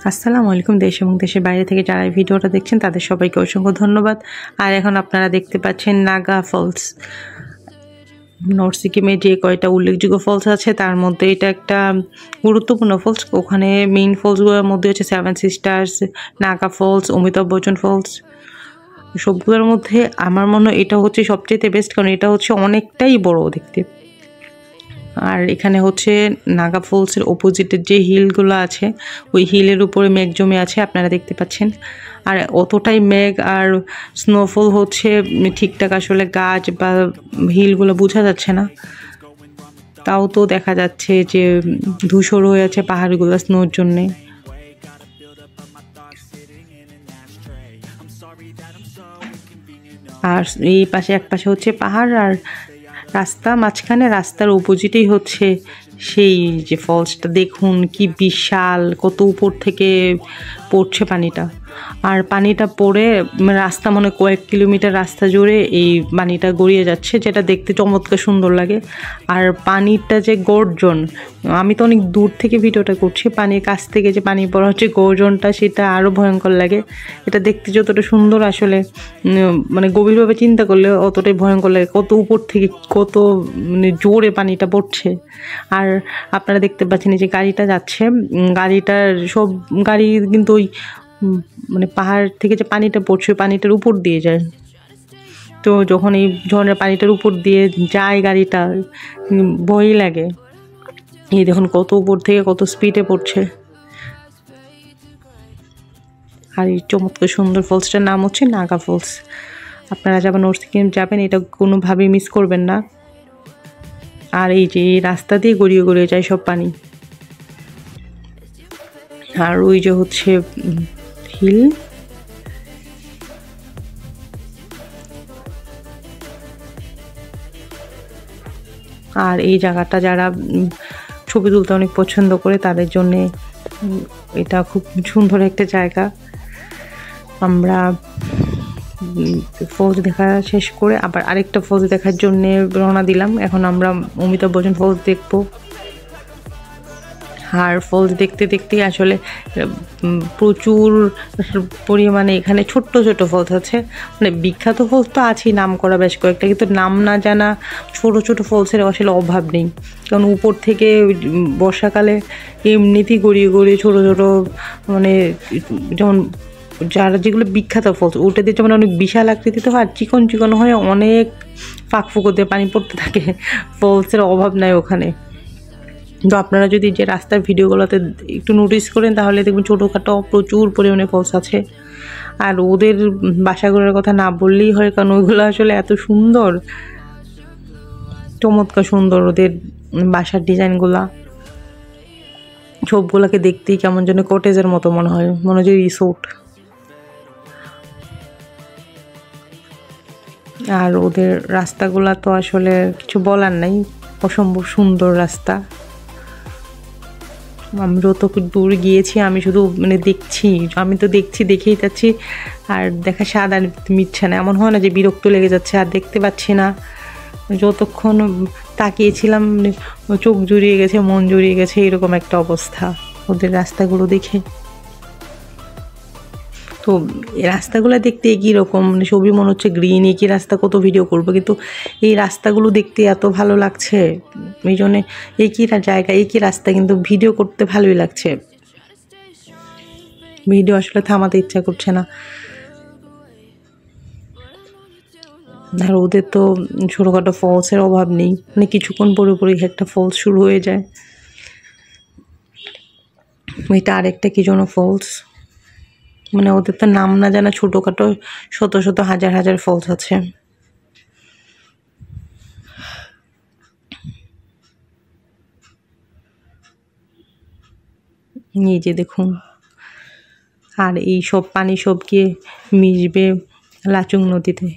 আসসালামু আলাইকুম। দেশ এবং দেশের বাইরে থেকে যারা এই ভিডিওটা দেখছেন তাদের সবাইকে অসংখ্য ধন্যবাদ। আর এখন আপনারা দেখতে পাচ্ছেন নাগা ফলস। নর্থ সিকিমে যে কয়টা উল্লেখযোগ্য ফলস আছে তার মধ্যে এটা একটা গুরুত্বপূর্ণ ফলস। ওখানে মেইন ফলসগুলোর মধ্যে হচ্ছে seven sisters, Naga falls, Amitabh Bachchan falls. সবগুলোর মধ্যে আমার মনে হয় এটা হচ্ছে সবচেয়ে বেস্ট, কারণ এটা হচ্ছে অনেকটাই বড় দেখতে। আর এখানে হচ্ছে নাগা ফলসের অপোজিটের যে হিলগুলো আছে ওই হিলের উপরে মেঘ জমে আছে, আপনারা দেখতে পাচ্ছেন। আর অতটাই মেঘ আর স্নোফল হচ্ছে ঠিকঠাক আসলে গাছ বা হিলগুলো বোঝা যাচ্ছে না, তাও তো দেখা যাচ্ছে যে ধূসর হয়ে আছে পাহাড়গুলো স্নোর জন্যে। আর এই পাশে এক পাশে হচ্ছে পাহাড় আর রাস্তা, মাঝখানে রাস্তার অপোজিটেই হচ্ছে সেই যে ফলসটা। দেখুন কি বিশাল, কত উপর থেকে পড়ছে পানিটা। আর পানিটা পড়ে রাস্তা মনে কয়েক কিলোমিটার রাস্তা জুড়ে এই পানিটা গড়িয়ে যাচ্ছে, যেটা দেখতে চমৎকার সুন্দর লাগে। আর পানিটা যে গর্জন, আমি তো অনেক দূর থেকে ভিডিওটা করছি, পানির কাছ থেকে যে পানি পড়া হচ্ছে গর্জনটা সেটা আরও ভয়ঙ্কর লাগে। এটা দেখতে যতটা সুন্দর আসলে মানে গভীরভাবে চিন্তা করলে অতটাই ভয়ঙ্কর লাগে, কত উপর থেকে কত মানে জোরে পানিটা পড়ছে। আর আপনারা দেখতে পাচ্ছেন এই যে গাড়িটা যাচ্ছে, গাড়িটার সব গাড়ি কিন্তু ওই মানে পাহাড় থেকে যে পানিটা পড়ছে পানিটার উপর দিয়ে যায়। তো যখন এই ঝর্ণার পানিটার উপর দিয়ে যায় গাড়িটা, ভয়ই লাগে। এই দেখুন কত উপর থেকে কত স্পিডে পড়ছে। আর এই চমৎকার সুন্দর ফলসটার নাম হচ্ছে নাগা ফলস। আপনারা যাবেন নর্থ সিকিম যাবেন, এটা কোনোভাবেই মিস করবেন না। আর এই যে এই রাস্তা দিয়ে গড়িয়ে গড়িয়ে যায় সব পানি। আর ওই যে হচ্ছে হিল। আর এই জায়গাটা যারা ছবি তুলতে অনেক পছন্দ করে তাদের জন্যে এটা খুব সুন্দর একটা জায়গা। আমরা ফলস দেখা শেষ করে আবার আরেকটা ফলস দেখার জন্যে রওনা দিলাম। এখন আমরা অমিতাভ বচ্চন ফলস দেখবো। আর ফলস দেখতে দেখতে আসলে প্রচুর পরিমাণে এখানে ছোট্ট ছোট ফলস আছে, মানে বিখ্যাত ফলস তো আছেই, নাম করা বেশ কয়েকটা, কিন্তু নাম না জানা ছোট ছোট ফলসের আসলে অভাব নেই। কারণ উপর থেকে বর্ষাকালে এমনিতেই গড়িয়ে গড়িয়ে ছোট ছোট মানে যেমন যারা যেগুলো বিখ্যাত ফলস ওটা দিয়ে যেমন অনেক বিশাল আকৃতিতে হয়, আর চিকন চিকন হয়ে অনেক ফাঁক ফুঁকো দিয়ে পানি পড়তে থাকে। ফলসের অভাব নাই ওখানে। তো আপনারা যদি যে রাস্তার ভিডিওগুলোতে একটু নোটিস করেন তাহলে দেখবেন ছোটোখাটো প্রচুর পরিমাণে ফলস আছে। আর ওদের বাসাগুলোর কথা না বললেই হয়, কারণ ওইগুলো আসলে এত সুন্দর, চমৎকার সুন্দর ওদের বাসার ডিজাইনগুলা। সবগুলোকে দেখতেই কেমন যেন কটেজের মতো মনে হয়, মনে হয় রিসোর্ট। আর ওদের রাস্তাগুলা তো আসলে কিছু বলার নাই, অসম্ভব সুন্দর রাস্তা। আমরাও তো দূর গিয়েছি, আমি শুধু মানে দেখছি, আমি তো দেখছি দেখেই যাচ্ছি, আর দেখা স্বাদ আর মিটছে না। এমন হয় না যে বিরক্ত লেগে যাচ্ছে আর দেখতে পাচ্ছি না, যতক্ষণ তাকিয়েছিলাম চোখ জুড়িয়ে গেছে, মন জুড়িয়ে গেছে, এরকম একটা অবস্থা ওদের রাস্তাগুলো দেখে। তো এই রাস্তাগুলো দেখতে একই রকম, মানে সবই মনে হচ্ছে গ্রিন, একই রাস্তা, কত ভিডিও করবো, কিন্তু এই রাস্তাগুলো দেখতে এত ভালো লাগছে, এই জন্যে একই জায়গা একই রাস্তা কিন্তু ভিডিও করতে ভালোই লাগছে। ভিডিও আসলে থামাতে ইচ্ছা করছে না। আর ওদের তো ছোটোখাটো ফলসের অভাব নেই, মানে কিছুক্ষণ পরে পরে একটা ফলস শুরু হয়ে যায়। এটা আরেকটা কি যেন ফলস, মানে ওদের তো নাম না জানা ছোটোখাটো শত শত হাজার হাজার ফলস আছে। এই যে দেখুন, আর এই সব পানি সব গিয়ে মিশবে লাচুং নদীতে।